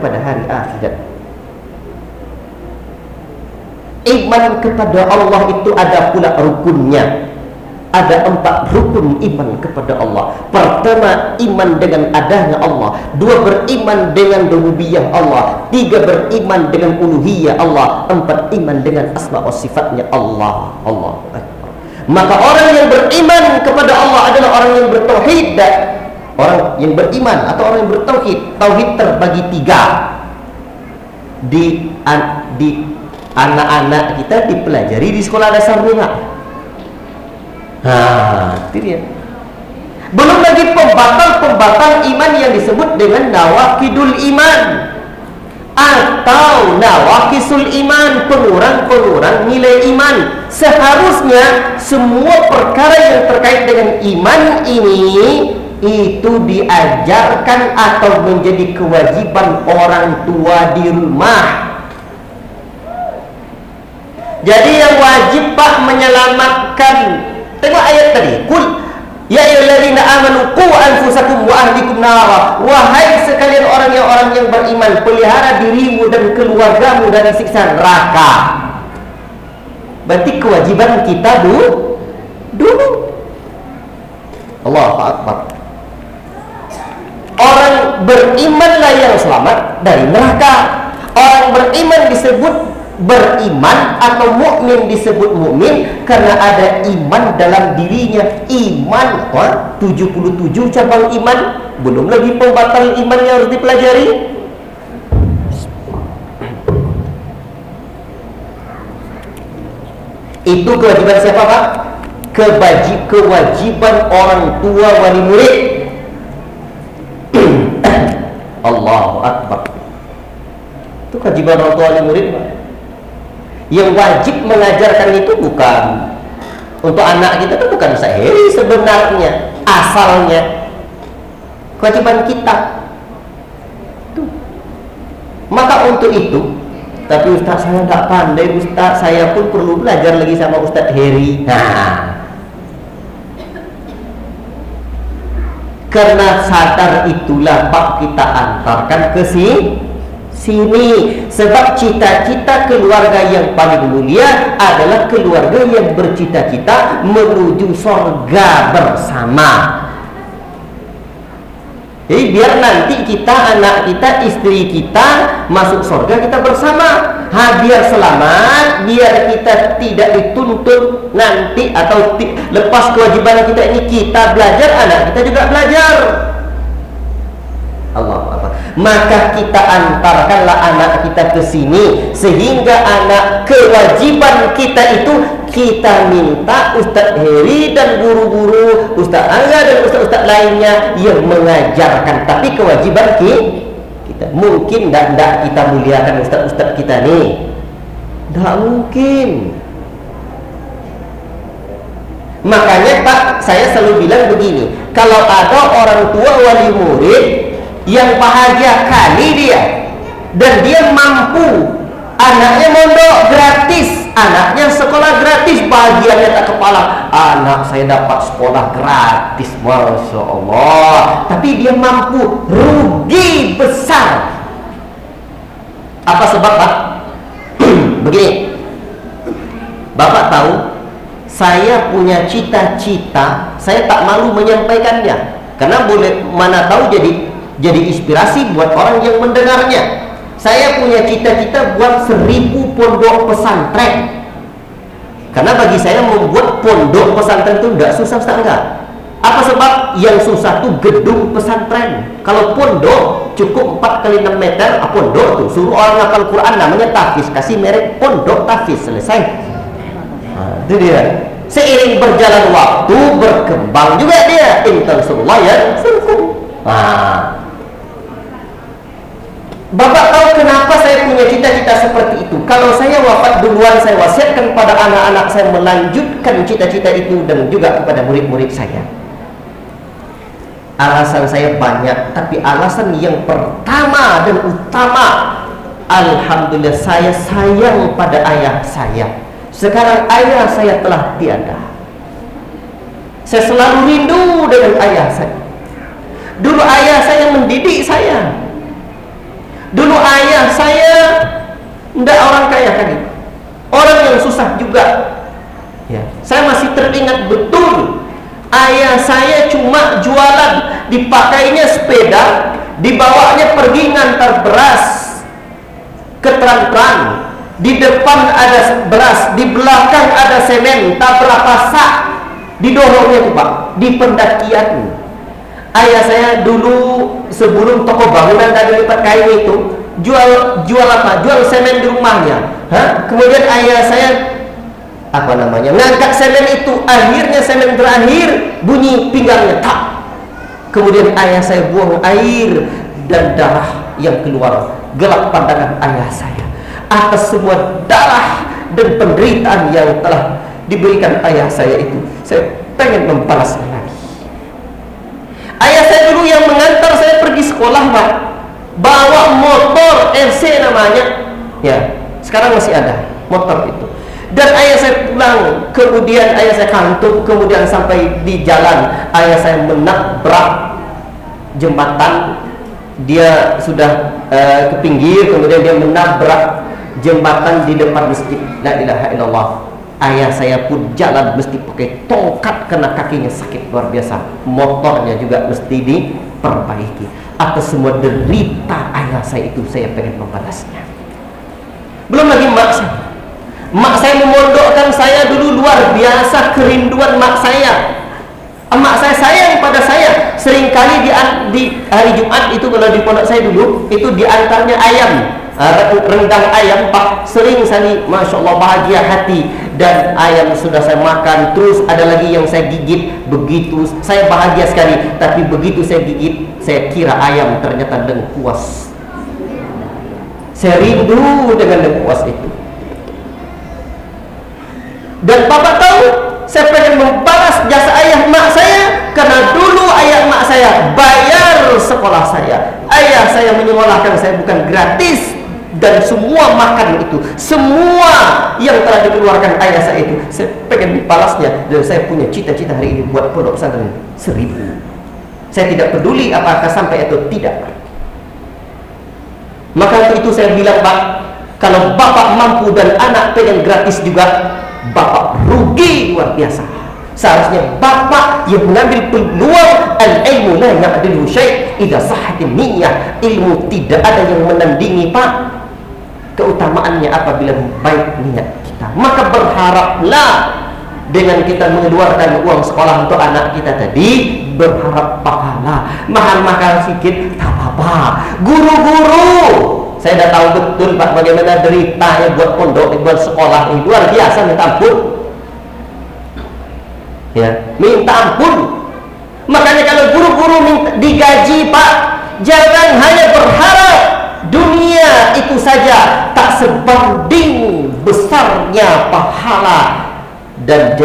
pada hari akhirat. Iman kepada Allah itu ada pula rukunnya. Ada 4 rukun iman kepada Allah. Pertama, iman dengan adanya Allah. 2, beriman dengan rububiyah Allah. 3, beriman dengan uluhiyah Allah. 4, iman dengan asma wa sifatnya Allah. Allah. Maka orang yang beriman kepada Allah adalah orang yang bertauhid. Orang yang beriman atau orang yang bertauhid. Tauhid terbagi 3. Di anak-anak kita dipelajari di sekolah dasar juga. Itu dia. Belum lagi pembatal iman yang disebut dengan nawaqidul iman atau nawaqisul iman, pengurang-pengurang nilai iman. Seharusnya semua perkara yang terkait dengan iman ini itu diajarkan atau menjadi kewajiban orang tua di rumah. Jadi yang wajib Pak menyelamatkan. Tengok ayat tadi. Qul ya ayyuhalladzina amanu qu anfusakum wa ahlikum nara. Wahai sekalian orang yang beriman, pelihara dirimu dan keluargamu dari siksa neraka. Berarti kewajiban kita dulu. Allahu Akbar. Orang berimanlah yang selamat dari neraka. Orang beriman disebut beriman atau mukmin disebut mukmin karena ada iman dalam dirinya. Iman 77 cabang iman, belum lagi pembatal iman yang harus dipelajari. Itu kewajiban siapa Pak? Kewajiban orang tua wali murid. Allahu Akbar. Itu kewajiban orang tua wali murid Pak. Yang wajib mengajarkan itu bukan untuk anak kita, itu bukan saya sebenarnya, asalnya kewajiban kita tuh. Maka untuk itu, tapi Ustaz saya tidak pandai Ustaz, saya pun perlu belajar lagi sama Ustaz Heri. Karena sadar itulah Pak kita antarkan ke sini. Sebab cita-cita keluarga yang paling mulia adalah keluarga yang bercita-cita menuju surga bersama. Jadi biar nanti kita, anak kita, istri kita masuk surga kita bersama. Biar selamat, biar kita tidak dituntut nanti atau lepas kewajiban kita ini kita belajar, anak kita juga belajar. Allah. Maka kita antarkanlah anak kita ke sini sehingga anak kewajiban kita itu kita minta Ustaz Heri dan guru-guru, Ustaz Angga dan Ustaz-Ustaz lainnya yang mengajarkan. Tapi kewajiban kita mungkin tidak kita muliakan Ustaz-Ustaz kita nih, tidak mungkin. Makanya Pak, saya selalu bilang begini, kalau ada orang tua wali murid yang bahagia kali dia dan dia mampu, anaknya mondok gratis, anaknya sekolah gratis, bahagianya tak kepala, anak saya dapat sekolah gratis, Masya Allah. Tapi dia mampu, rugi besar. Apa sebab Pak? Begini, Bapak tahu saya punya cita-cita, saya tak malu menyampaikannya karena boleh mana tahu jadi inspirasi buat orang yang mendengarnya. Saya punya cita-cita buat 1000 pondok pesantren. Karena bagi saya membuat pondok pesantren itu tidak susah, enggak. Apa sebab? Yang susah itu gedung pesantren. Kalau pondok cukup 4 kali 6 meter, pondok tuh suruh orang hafal Quran namanya tahfiz, kasih merek pondok tahfiz, selesai. Itu dia. Seiring berjalan waktu berkembang juga dia. Intansurullah ya surkum. Bapak tahu kenapa saya punya cita-cita seperti itu? Kalau saya wafat duluan, saya wasiatkan pada anak-anak saya melanjutkan cita-cita itu dan juga kepada murid-murid saya. Alasan saya banyak, tapi alasan yang pertama dan utama, alhamdulillah saya sayang pada ayah saya. Sekarang ayah saya telah tiada. Saya selalu rindu dengan ayah saya. Dulu ayah saya mendidik saya. Dulu ayah saya tidak orang kaya kan, orang yang susah juga. Ya, saya masih teringat betul. Ayah saya cuma jualan, dipakainya sepeda, dibawanya pergi ngantar beras ke Terang-Terang. Di depan ada beras, di belakang ada semen, tak berapa sak didorongnya itu Pak, di pendakian. Ayah saya dulu sebelum toko bangunan tadi lipat kain itu jual apa? Jual semen di rumahnya. Kemudian ayah saya ngangkat semen itu, akhirnya semen terakhir bunyi pinggangnya tak. Kemudian ayah saya buang air dan darah yang keluar. Gelap pandangan ayah saya atas semua darah dan penderitaan yang telah diberikan ayah saya itu. Saya pengen membalasnya lagi. Ayah saya dulu yang mengantar saya pergi sekolah Pak, bawa motor RC namanya. Ya, sekarang masih ada motor itu. Dan ayah saya pulang, kemudian ayah saya kantuk, kemudian sampai di jalan ayah saya menabrak jembatan. Dia sudah ke pinggir, kemudian dia menabrak jembatan di depan masjid. La ilaha illallah. Ayah saya pun jalan mesti pakai tongkat karena kakinya sakit luar biasa. Motornya juga mesti diperbaiki. Atas semua derita ayah saya itu saya pengen membalasnya. Belum lagi mak saya. Mak saya memondokkan saya dulu luar biasa, kerinduan mak saya. Mak saya sayang pada saya. Seringkali di hari Jumat itu kalau di pondok saya dulu itu diantarnya ayam, rendang ayam Pak. Sering sekali, Masya Allah, bahagia hati. Dan ayam sudah saya makan, terus ada lagi yang saya gigit. Begitu saya bahagia sekali. Tapi begitu saya gigit, saya kira ayam, ternyata lengkuas. Saya rindu dengan lengkuas itu. Dan Bapak tahu, saya pengen membalas jasa ayah mak saya, karena dulu ayah mak saya bayar sekolah saya. Ayah saya menyekolahkan saya bukan gratis. Dan semua makan itu, semua yang telah dikeluarkan ayah saya itu, saya pengen dibalasnya. Dan saya punya cita-cita hari ini buat pondok pesantren 1000. Saya tidak peduli apakah sampai atau tidak. Maka itu saya bilang Pak, kalau Bapak mampu dan anak pengen gratis juga, Bapak rugi luar biasa. Seharusnya Bapak yang mengambil peluang. Al-ilmu la ya'dilu syai' idza sahhatin niyyah. Ilmu tidak ada yang menandingi Pak keutamaannya apabila baik niat kita. Maka berharaplah dengan kita mengeluarkan uang sekolah untuk anak kita tadi, berharap pahala. Mahal-mahal sedikit tak apa-apa. Guru-guru, saya dah tahu betul Pak bagaimana deritanya buat pondok, buat sekolah ini luar biasa, minta ampun. Ya, minta ampun. Makanya kalau guru-guru digaji Pak, jangan hanya berharap dunia itu saja, tak sebanding besarnya pahala dan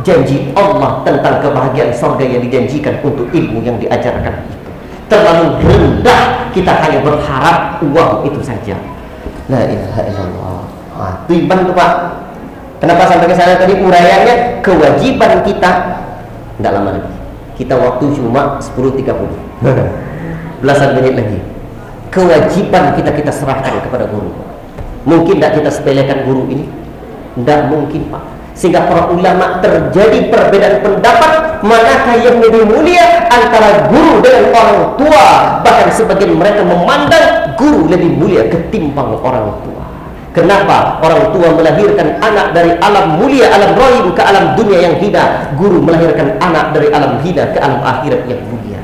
janji Allah tentang kebahagiaan surga yang dijanjikan untuk ilmu yang diajarkan itu. Terlalu rendah kita hanya berharap uang itu saja. La ilaha illallah. Tiban tuh Pak. Kenapa sampai ke sana tadi uraiannya? Kewajiban kita tidak lama lagi. Kita waktu cuma 10.30. Belasan menit lagi. Kewajiban kita serahkan kepada guru. Mungkin tidak kita sepelekan guru ini? Tidak mungkin Pak. Sehingga para ulama terjadi perbedaan pendapat manakah yang lebih mulia antara guru dengan orang tua. Bahkan sebagian mereka memandang guru lebih mulia ketimbang orang tua. Kenapa? Orang tua melahirkan anak dari alam mulia, alam rohim ke alam dunia yang hina. Guru melahirkan anak dari alam hina ke alam akhirat yang mulia.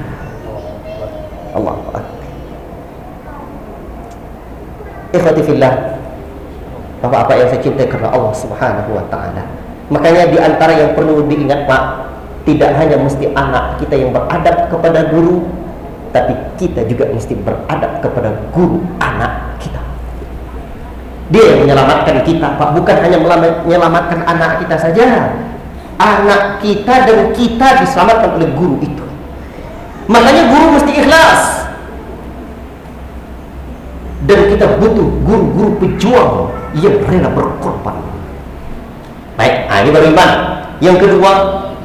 Allahu Akbar. Ikhwati fillah, Bapak-bapak yang saya cintai karena Allah Subhanahu wa taala. Makanya di antara yang perlu diingat Pak, tidak hanya mesti anak kita yang beradab kepada guru, tapi kita juga mesti beradab kepada guru anak kita. Dia yang menyelamatkan kita Pak, bukan hanya menyelamatkan anak kita saja. Anak kita dan kita diselamatkan oleh guru itu. Makanya guru mesti ikhlas. Dan kita butuh guru-guru pejuang yang rela berkorban. Baik, ini baru iman. Yang kedua,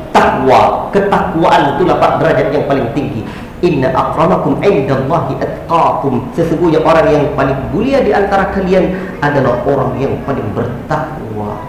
takwa. Ketakwaan itulah Pak derajat yang paling tinggi. Inna akramakum indallahi atqakum. Sesungguhnya orang yang paling mulia di antara kalian adalah orang yang paling bertakwa.